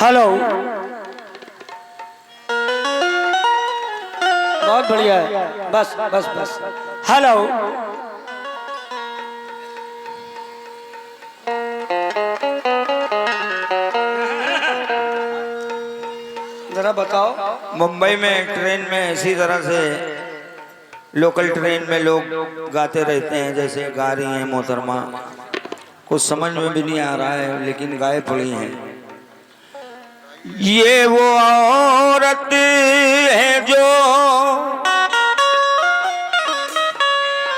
Hello, बहुत बढ़िया है। बस बस बस। हेलो, जरा बताओ। मुंबई में ट्रेन में इसी तरह से लोकल ट्रेन में लोग गाते रहते हैं, जैसे गा रही हैं मोहतरमा, कुछ समझ में भी नहीं आ रहा है लेकिन गाए पड़ी हैं। ये वो औरत है जो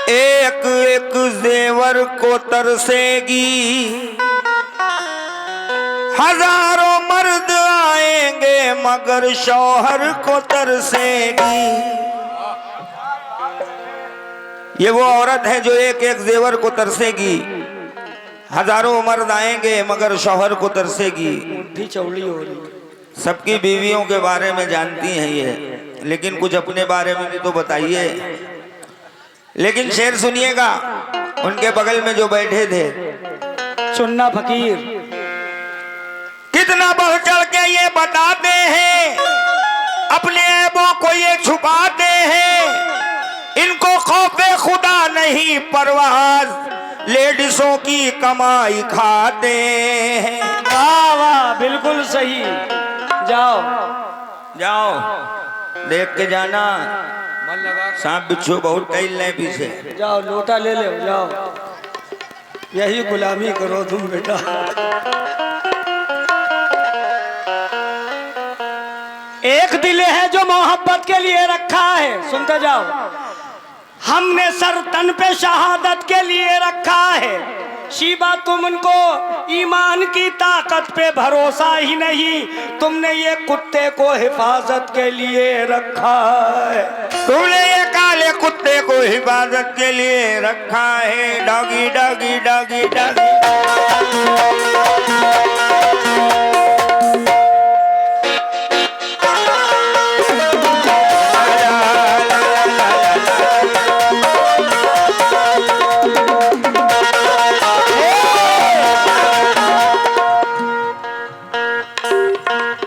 एक एक जेवर को तरसेगी, हजारों मर्द आएंगे मगर शौहर को तरसेगी। ये वो औरत है जो एक एक जेवर को तरसेगी, हजारों मर्द आएंगे मगर शौहर को तरसेगी। भी चौड़ी हो रही। सबकी बीवियों के बारे में जानती हैं ये, लेकिन कुछ अपने बारे में भी तो बताइए। लेकिन शेर सुनिएगा, उनके बगल में जो बैठे थे चुन्ना फकीर कितना बढ़ चढ़ के ये बताते हैं, अपने ऐबों को ये छुपाते हैं। इनको खौफे खुदा नहीं, परवाज लेडीजों की कमाई खाते हैं। वाह वाह, बिल्कुल सही। जाओ जाओ, देख के जाना, सांप बिच्छू बहुत टहल रहे पीछे। जाओ, लोटा ले ले, जाओ। यही गुलामी करो तुम बेटा। एक दिल है जो मोहब्बत के लिए रखा है, सुनते जाओ। हमने सर तन पे शहादत के लिए रखा है। शीबा तुम उनको ईमान की ताकत पे भरोसा ही नहीं, तुमने ये कुत्ते को हिफाजत के लिए रखा है। तुमने ये काले कुत्ते को हिफाजत के लिए रखा है। Doggy doggy doggy doggy.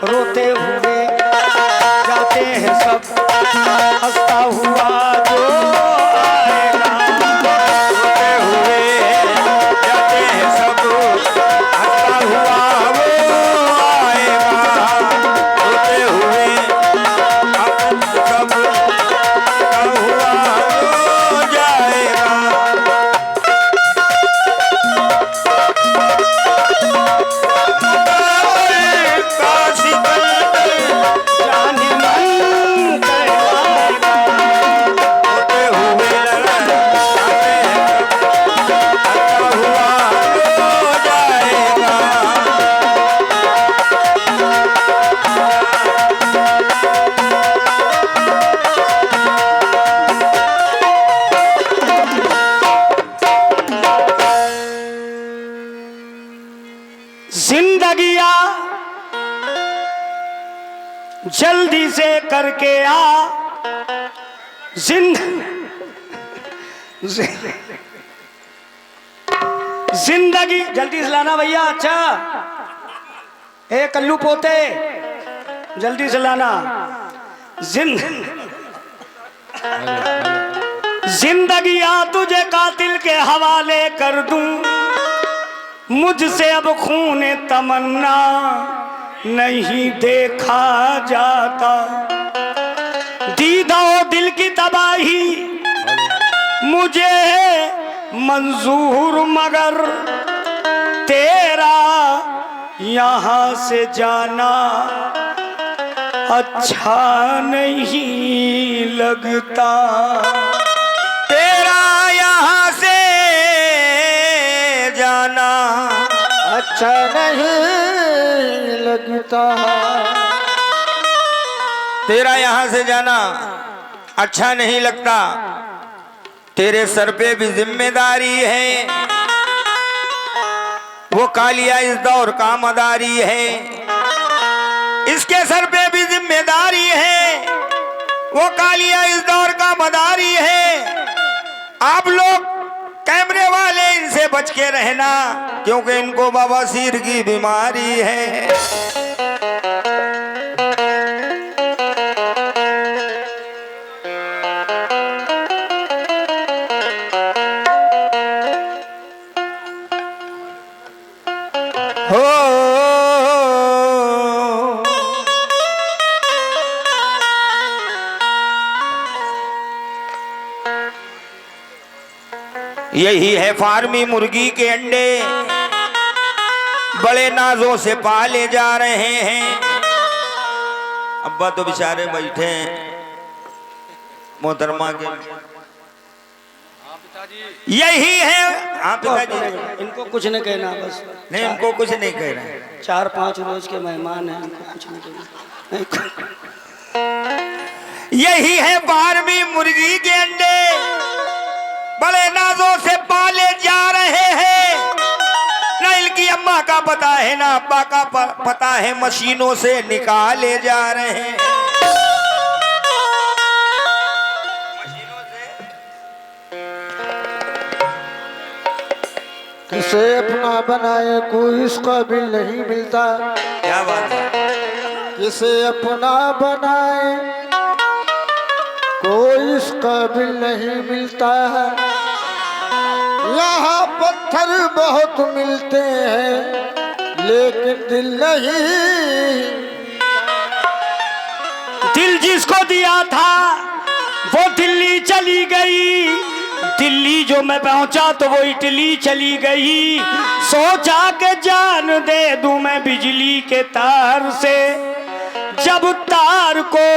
रोते हुए जाते हैं सब, हंसता हुआ जो आएगा। रोते हुए जाते हैं सब, हंसता हुआ वो आएगा। रोते हुए अपन सब, हंसता हुआ वो जाएगा। जाने मन कहलाएगा। होते हुए जाते हैं सब, हंसता हुआ वो जाएगा। जिंदगिया जल्दी से करके आ। जिंदगी जल्दी से लाना भैया। अच्छा, ए कल्लू पोते, जल्दी से लाना। जिंदगिया तुझे कातिल के हवाले कर दूं, मुझसे अब खून तमन्ना नहीं देखा जाता। दीदा दिल की तबाही मुझे मंजूर, मगर तेरा यहाँ से जाना अच्छा नहीं लगता। तेरा यहाँ से जाना अच्छा नहीं लगता। तेरा यहाँ से जाना अच्छा नहीं लगता। तेरे सर पे भी जिम्मेदारी है, वो कालिया इस दौर का मदारी है। इसके सर पे भी जिम्मेदारी है, वो कालिया इस दौर का मदारी है। आप लोग कैमरे वाले इनसे बच के रहना, क्योंकि इनको बवासीर की बीमारी है। यही है फार्मी मुर्गी के अंडे, बड़े नाजों से पाले जा रहे हैं। अब्बा तो बेचारे बैठे हैं मोहतरमा के। यही है। हाँ पिताजी, इनको कुछ नहीं कहना बस। नहीं, इनको कुछ नहीं कह रहे। 4-5 रोज के मेहमान हैं, इनको कुछ नहीं कहना। यही है फार्मी मुर्गी के अंडे, बड़े नाजों से पाले जा रहे हैं। ना इनकी अम्मा का पता है ना अब्बा का पता है, मशीनों से निकाले जा रहे हैं। किसे अपना बनाए कोई इस काबिल नहीं मिलता। क्या बात है। किसे अपना बनाए कोई इस काबिल नहीं मिलता है। यहाँ पत्थर बहुत मिलते हैं लेकिन दिल नहीं। दिल जिसको दिया था वो दिल्ली चली गई, दिल्ली जो मैं पहुंचा तो वो इटली चली गई। सोचा के जान दे दूं मैं बिजली के तार से, जब तार को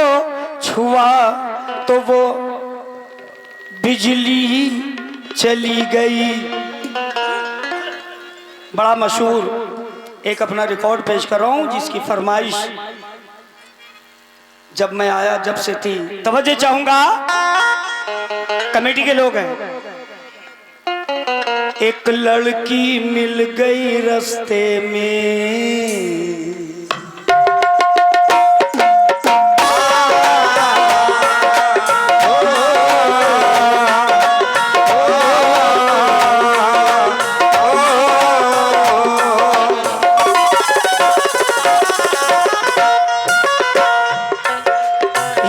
छुआ तो वो बिजली चली गई। बड़ा मशहूर एक अपना रिकॉर्ड पेश कर रहा हूं जिसकी फरमाइश जब मैं आया जब से थी। तवज्जो चाहूंगा, कमेटी के लोग हैं। एक लड़की मिल गई रास्ते में,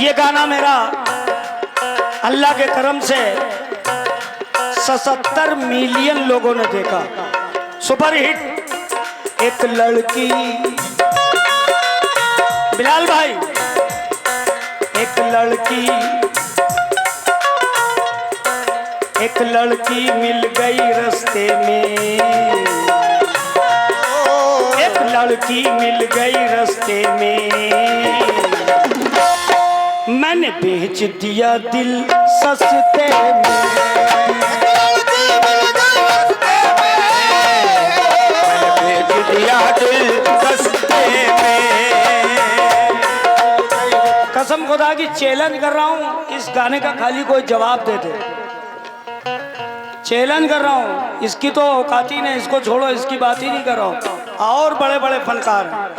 ये गाना मेरा अल्लाह के करम से 77 मिलियन लोगों ने देखा, सुपर हिट। एक लड़की, बिलाल भाई, एक लड़की मिल गई रास्ते में, एक लड़की मिल गई रास्ते में, मैंने बेच दिया दिल सस्ते में। कसम खुदा की चैलेंज कर रहा हूँ, इस गाने का खाली कोई जवाब दे दे। चैलेंज कर रहा हूँ, इसकी तो औकात ही नहीं, इसको छोड़ो, इसकी बात ही नहीं कर रहा हूँ। और बड़े बड़े फनकार हैं,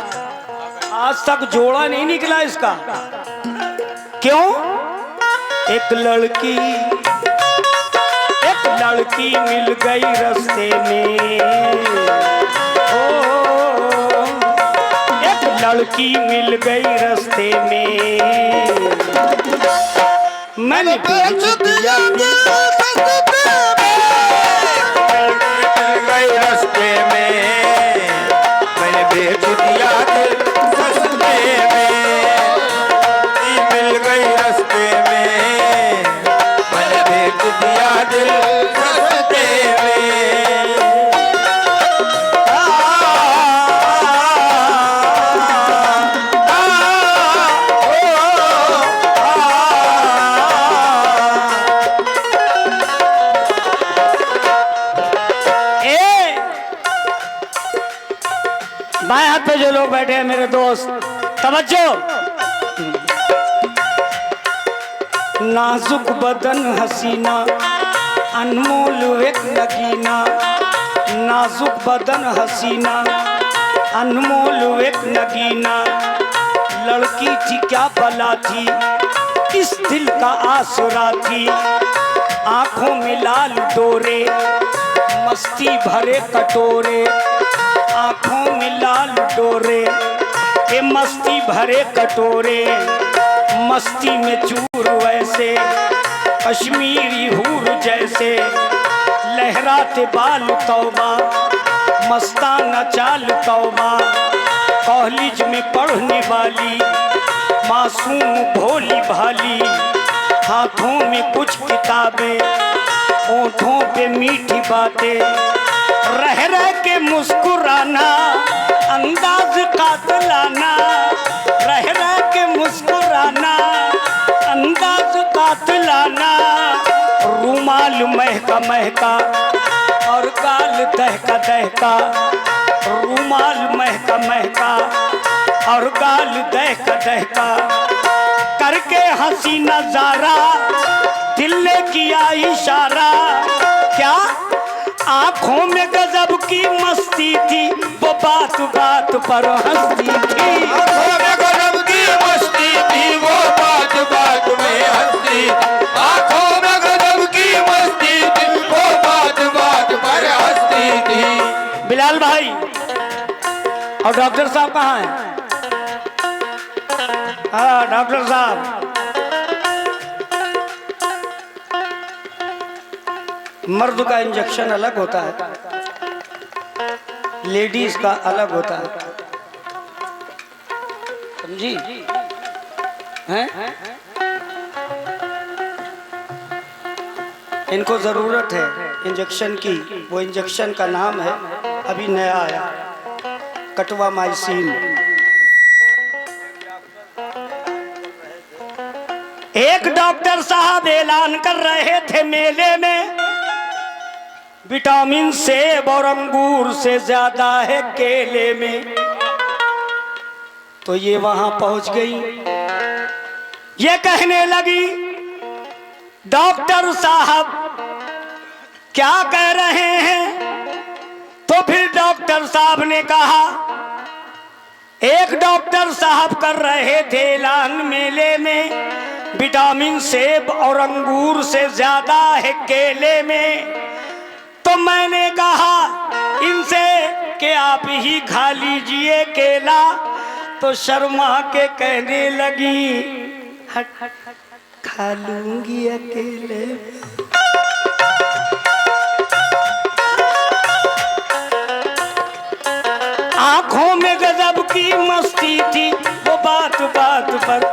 आज तक जोड़ा नहीं निकला इसका। क्यों? एक लड़की मिल गई रास्ते में, ओ एक लड़की मिल गई रास्ते में, मैंने बेच दिया रास्ते में, मैंने बेच दिया दिल सस्ते में, मिल गई रास्ते में, मैंने बेच दिया दिल सस्ते में। बाएं हाथ पे जो लोग बैठे हैं मेरे दोस्त, तवज्जो। नाजुक बदन हसीना, अनमोल एक नगीना, नाजुक बदन हसीना, अनमोल एक नगीना, लड़की थी क्या बला थी, किस दिल का आसरा थी, आंखों में लाल डोरे, मस्ती भरे कटोरे, आंखों में लाल डोरे, के मस्ती भरे कटोरे, मस्ती में चूर वैसे, कश्मीरी हूर जैसे, लहराते बाल तौबा, मस्ताना चाल तौबा, कॉलेज में पढ़ने वाली, मासूम भोली भाली, हाथों में कुछ किताबें, होठों पे मीठी बातें, रह रह के मुस्कुराना, अंदाज कातिलाना, रह रह के मुस्कुराना, अंदाज कातिलाना, रूमाल महका महका और गाल दहका दहका, रूमाल महका महका और गाल दहका दहका, करके हंसी नजारा दिल ने किया इशारा, क्या आंखों में गजब की मस्ती थी, वो बात बात पर हंसती थी। आंखों में गजब की मस्ती थी, वो बात बात में हंसती थी। आंखों में गजब की मस्ती थी, वो बात बात पर हंसती थी। बिलाल भाई और डॉक्टर साहब कहाँ हैं? हाँ डॉक्टर साहब, मर्द का इंजेक्शन अलग होता है, लेडीज का अलग होता है, समझी? हैं? इनको जरूरत है इंजेक्शन की, वो इंजेक्शन का नाम है अभी नया आया, कटवा माइसिन। एक डॉक्टर साहब ऐलान कर रहे थे मेले में, विटामिन सेब और अंगूर से ज्यादा है केले में। तो ये वहां पहुंच गई, ये कहने लगी डॉक्टर साहब क्या कह रहे हैं? तो फिर डॉक्टर साहब ने कहा, एक डॉक्टर साहब कर रहे थे ऐलान मेले में, विटामिन सेब और अंगूर से ज्यादा है केले में। तो मैंने कहा इनसे कि आप ही खा लीजिए केला। तो शर्मा के कहने लगी, हट हट खा लूंगी अकेले। आंखों में गजब की मस्ती थी, वो बात बात पर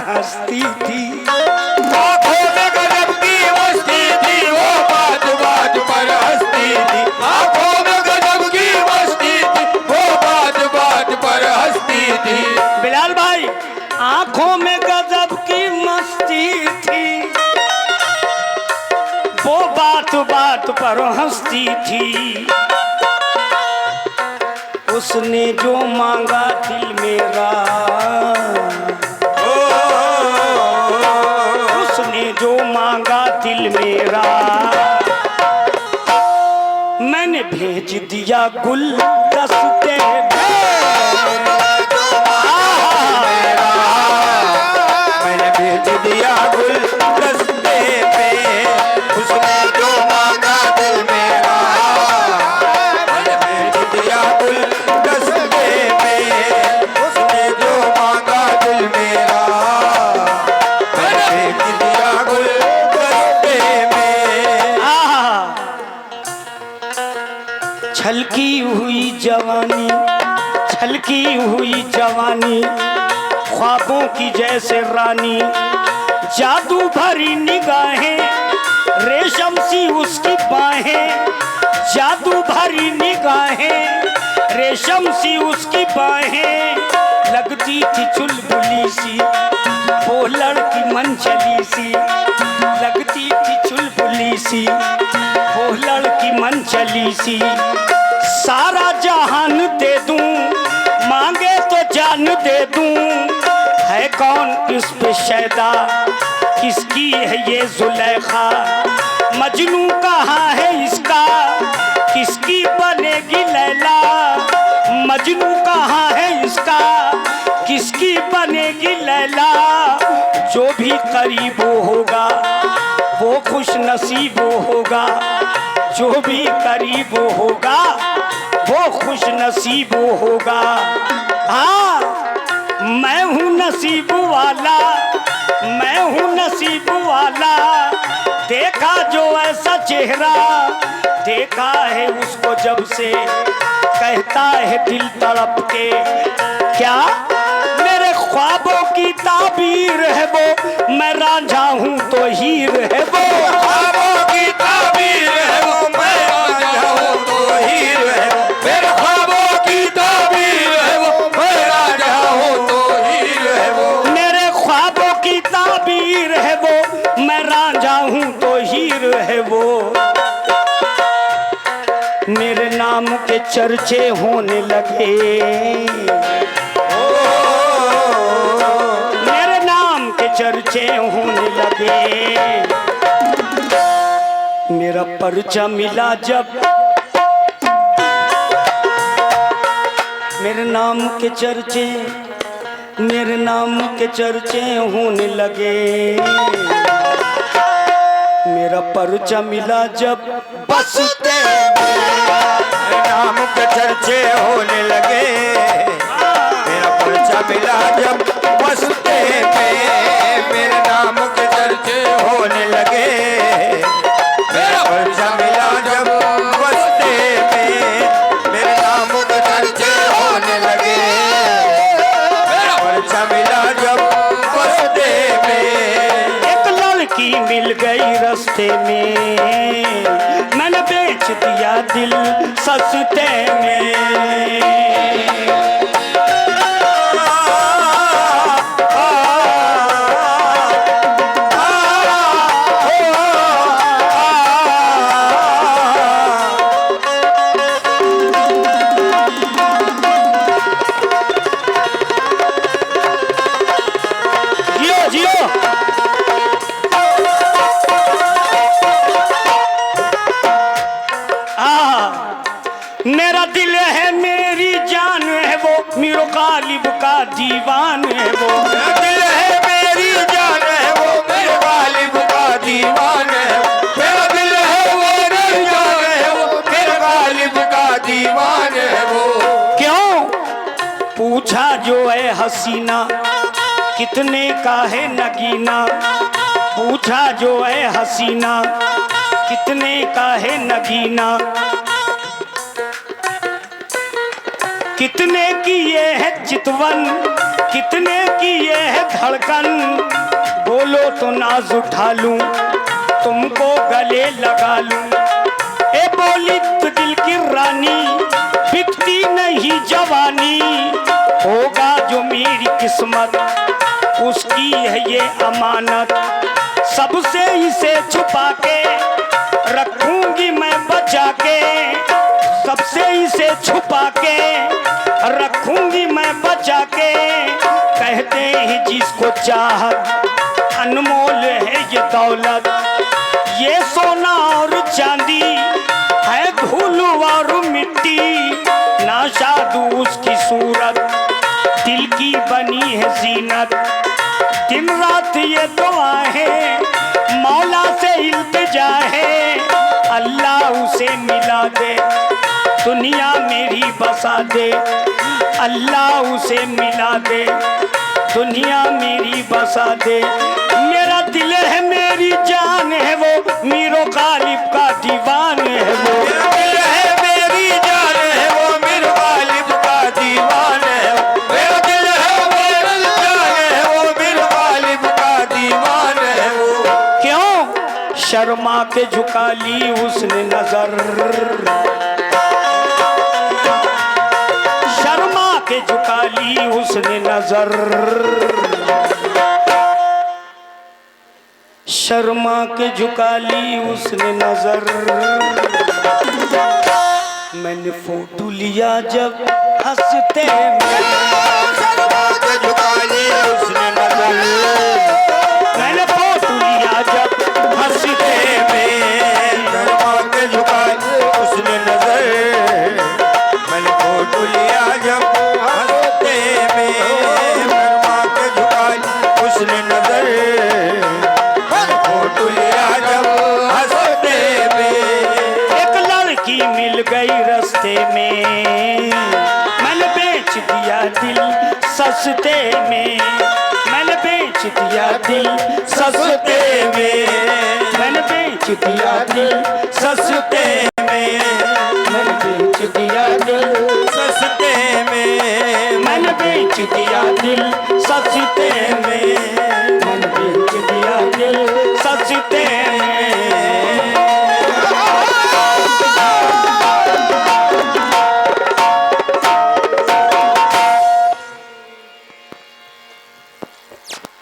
हंसती थी। आंखों में गजब की मस्ती थी, वो बात बात पर हंसती थी। आंखों में गजब की मस्ती थी, वो बात बात पर हंसती थी। बिलाल भाई, आंखों में गजब की मस्ती थी, वो बात बात पर हंसती थी। उसने जो मांगा दिल मेरा, उसने जो मांगा दिल मेरा, मैंने भेज दिया गुलदस्ते में। मैंने भेज दिया गुलदस्ते पे, उसने जो मांगा दिल मेरा। मैंने भेज दिया गुलदस्ते पे, उसने जो मांगा दिल मेरा। मैंने भेज दिया गुलदस्ते में। छलकी हुई जवानी, छलकी हुई जवानी, ख्वाबों की जैसे रानी, जादू भरी निगाहें, रेशम सी उसकी बाहें, जादू भरी निगाहें, रेशम सी उसकी बाहें, लगती थी चुलबुली सी, वो लड़की मनचली सी, लगती थी चुलबुली सी, वो लड़की मनचली सी। सारा जहान दे दूं, मांगे तो जान दे दूं, है कौन इस पे शैदा, किसकी है ये जुलेखा, मजनू कहाँ है इसका, किसकी बनेगी लैला, मजनू कहाँ है इसका, किसकी बनेगी लैला। जो भी करीब होगा वो खुश नसीब होगा, जो भी करीब होगा वो खुश नसीब होगा। हाँ मैं हूँ नसीब वाला, मैं हूँ नसीब वाला, देखा जो ऐसा चेहरा, देखा है उसको जब से, कहता है दिल तड़प के, क्या मेरे ख्वाबों की ताबीर है वो, मैं रांझा हूँ तो हीर है वो। ख्वाबों की ताबीर है वो, मैं राजा हूँ तो हीर है वो। मेरे ख्वाबों की ताबीर है वो, मैं राजा हूँ तो हीर है वो। मेरे ख्वाबों की ताबीर है वो, मैं राजा हूँ तो हीर है वो। मेरे नाम के चर्चे होने लगे, मेरे नाम के चर्चे होने लगे। मेरा पर्चा मिला जब, मेरे नाम के चर्चे, मेरे नाम के चर्चे होने लगे। मेरा पर्चा मिला जब बसते, मेरे नाम के चर्चे होने लगे। मेरा पर्चा मिला जब बसते में, मेरे नाम के चर्चे होने लगे। मेरा पर्चा मिला जब बसते में, मेरे नाम के चर्चे होने लगे। मेरा पर्चा मिला जब बसते में। एक लड़की मिल गई रास्ते में, मैंने बेच दिया दिल सस्ते में। जियो जियो। मेरा दिल है मेरी जान है वो, मीरो गालिब का दीवान है वो। मेरा दिल है मेरी जान है वो, मेरे गालिब का दीवान है वो। मेरा दिल है मेरी जान है वो, मेरे गालिब का दीवान है वो। क्यों पूछा जो है हसीना, कितने का है नगीना। पूछा जो है हसीना, कितने का है नगीना। कितने की ये है चितवन, कितने की ये है धड़कन। बोलो तो नाज उठा लूं, तुमको गले लगा लूं। ए बोली तो दिल की रानी, बिकती नहीं जवानी। होगा जो मेरी किस्मत, उसकी है ये अमानत। सबसे इसे छुपा के रखूंगी मैं बचा के, सबसे इसे छुपा के रखूंगी मैं बचा के। कहते हैं जिसको चाहत, अनमोल है ये दौलत। ये सोना और चांदी है धूल और मिट्टी। ना शादू उसकी सूरत, दिल की बनी है जीनत। दिन रात ये दुआ है, मौला से इल्तिजा है। अल्लाह उसे मिला दे, दुनिया मेरी बसा दे। अल्लाह उसे मिला दे, दुनिया मेरी बसा दे। मेरा दिल है मेरी जान है वो, मीरो गालिब का दीवान है वो। मेरा दिल है मेरी जान है वो, मेरे गालिब का दीवान है वो। मेरा दिल है मेरी जान है वो, मेरे गालिब का दीवान है वो। क्यों शर्मा के झुका ली उसने नजर, शर्मा के झुका ली उसने नजर। शर्मा के झुका ली उसने नजर। मैंने फोटो लिया जब हंसते में, शर्मा के झुका ली उसने नजर। मैंने फोटो लिया जब हंसते में। शर्मा के झुका ली उसने नजर। मैंने फोटो लिया जब हंसते में। शर्मा के झुका ली उसने नजर। मैंने फोटो लिया जब हंसते में। एक लड़की मिल गई रास्ते में, मैंने बेच दिया दिल सस्ते में। मैंने बेच दिया दिल सस्ते में। मैंने बेच दिया दिल सस्ते में। मैंने बेच दिया दिल सस्ते में। मैंने बेच दिया दिल सस्ते में। मैंने बेच दिया दिल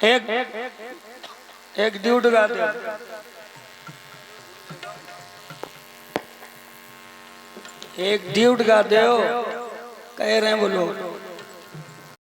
एक एक ड्यूट गा दो। एक ड्यूट गा दो, कह रहे हैं बोलो।